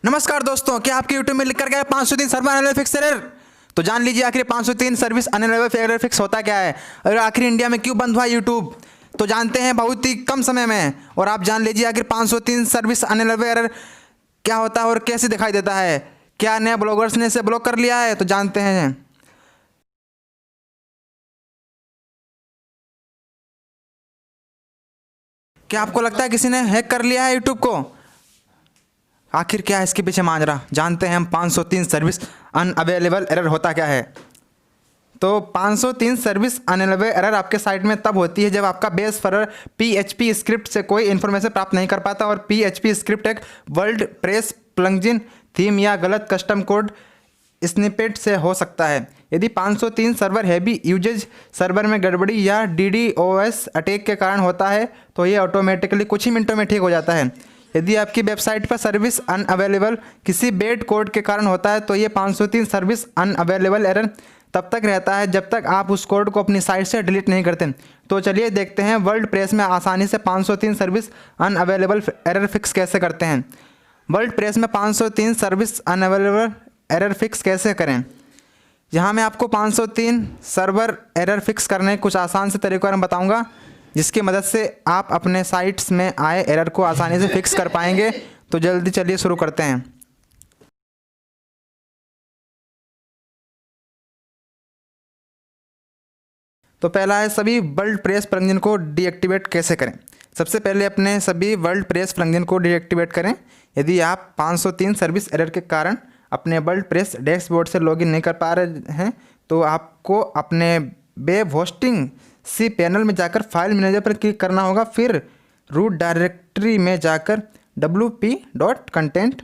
नमस्कार दोस्तों, क्या आपके YouTube में लिख कर गया 503 सर्वर अनअवेलेबल फिक्स एरर? तो जान लीजिए आखिर 503 सर्विस अनअवेलेबल एरर फिक्स होता क्या है और आखिर इंडिया में क्यों बंद हुआ YouTube। तो जानते हैं बहुत ही कम समय में, और आप जान लीजिए आखिर 503 सर्विस अनअवेलेबल एरर क्या होता है और कैसे दिखाई देता है। क्या नए ब्लॉगर्स ने इसे ब्लॉक कर लिया है? तो जानते हैं। क्या आपको लगता है किसी ने हैक कर लिया है यूट्यूब को? आखिर क्या है इसके पीछे माजरा, जानते हैं हम। 503 सर्विस अनअवेलेबल एरर होता क्या है? तो 503 सर्विस अनअवेलेबल एरर आपके साइट में तब होती है जब आपका बेस सर्वर PHP स्क्रिप्ट से कोई इन्फॉर्मेशन प्राप्त नहीं कर पाता, और PHP स्क्रिप्ट एक वर्ल्ड प्रेस प्लगइन थीम या गलत कस्टम कोड स्निपेट से हो सकता है। यदि 503 सर्वर हैवी यूजेज सर्वर में गड़बड़ी या DDoS अटैक के कारण होता है तो ये ऑटोमेटिकली कुछ ही मिनटों में ठीक हो जाता है। यदि आपकी वेबसाइट पर सर्विस अनअवेलेबल किसी बेड कोड के कारण होता है तो ये 503 सर्विस अनअवेलेबल एरर तब तक रहता है जब तक आप उस कोड को अपनी साइट से डिलीट नहीं करते। तो चलिए देखते हैं वर्ल्ड प्रेस में आसानी से 503 सर्विस अनअवेलेबल एरर फिक्स कैसे करते हैं। वर्ल्ड प्रेस में 503 सर्विस अनअवेलेबल एरर फिक्स कैसे करें, यहाँ मैं आपको 503 सर्वर एरर फिक्स करने कुछ आसान से तरीकों में बताऊंगा, जिसकी मदद से आप अपने साइट्स में आए एरर को आसानी से फिक्स कर पाएंगे। तो जल्दी चलिए शुरू करते हैं। तो पहला है सभी वर्ल्ड प्रेस प्लगइन को डीएक्टिवेट कैसे करें। सबसे पहले अपने सभी वर्ल्ड प्रेस प्लगइन को डीएक्टिवेट करें। यदि आप 503 सर्विस एरर के कारण अपने वर्ल्ड प्रेस डैशबोर्ड से लॉगिन नहीं कर पा रहे हैं तो आपको अपने वेब होस्टिंग पैनल में जाकर फाइल मैनेजर पर क्लिक करना होगा। फिर रूट डायरेक्टरी में जाकर wp.content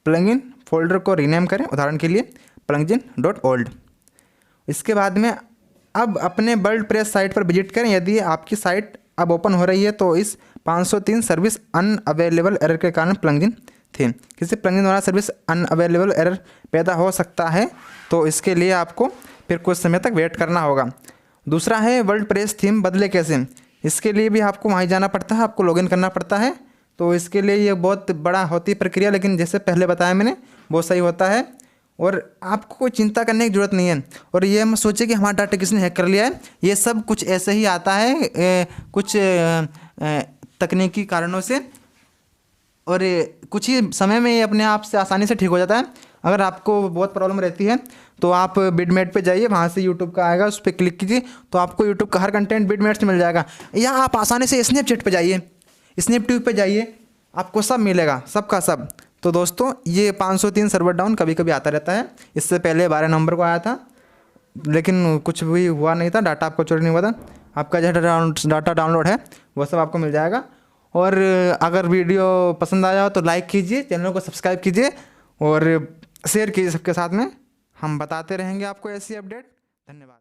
प्लगइन फोल्डर को रीनेम करें, उदाहरण के लिए plugin.old। इसके बाद में अब अपने वर्ल्ड प्रेस साइट पर विजिट करें। यदि आपकी साइट अब ओपन हो रही है तो इस 503 सर्विस अनअवेलेबल एरर के कारण प्लगइन थीम किसी प्लगइन द्वारा सर्विस अनअवेलेबल एरर पैदा हो सकता है, तो इसके लिए आपको फिर कुछ समय तक वेट करना होगा। दूसरा है वर्ल्ड प्रेस थीम बदले कैसे। इसके लिए भी आपको वहीं जाना पड़ता है, आपको लॉगिन करना पड़ता है। तो इसके लिए ये बहुत बड़ा होती है प्रक्रिया, लेकिन जैसे पहले बताया मैंने वो सही होता है और आपको कोई चिंता करने की ज़रूरत नहीं है। और ये मत सोचिए कि हमारा डाटा किसने हैक कर लिया है, ये सब कुछ ऐसे ही आता है कुछ तकनीकी कारणों से, और कुछ ही समय में ये अपने आप से आसानी से ठीक हो जाता है। अगर आपको बहुत प्रॉब्लम रहती है तो आप बिडमेट पे जाइए, वहाँ से यूट्यूब का आएगा, उस पर क्लिक कीजिए तो आपको यूट्यूब का हर कंटेंट बिडमेट से मिल जाएगा। या आप आसानी से स्नैपचैट पे जाइए, स्नैपट्यूब पे जाइए, आपको सब मिलेगा, सब का सब। तो दोस्तों ये 503 सर्वर डाउन कभी कभी आता रहता है। इससे पहले 12 नवंबर को आया था, लेकिन कुछ भी हुआ नहीं था, डाटा आपको चोरी नहीं हुआ था। आपका जो डाटा डाउनलोड है वो सब आपको मिल जाएगा। और अगर वीडियो पसंद आया हो तो लाइक कीजिए, चैनल को सब्सक्राइब कीजिए और शेयर कीजिए सबके साथ में। हम बताते रहेंगे आपको ऐसी अपडेट। धन्यवाद।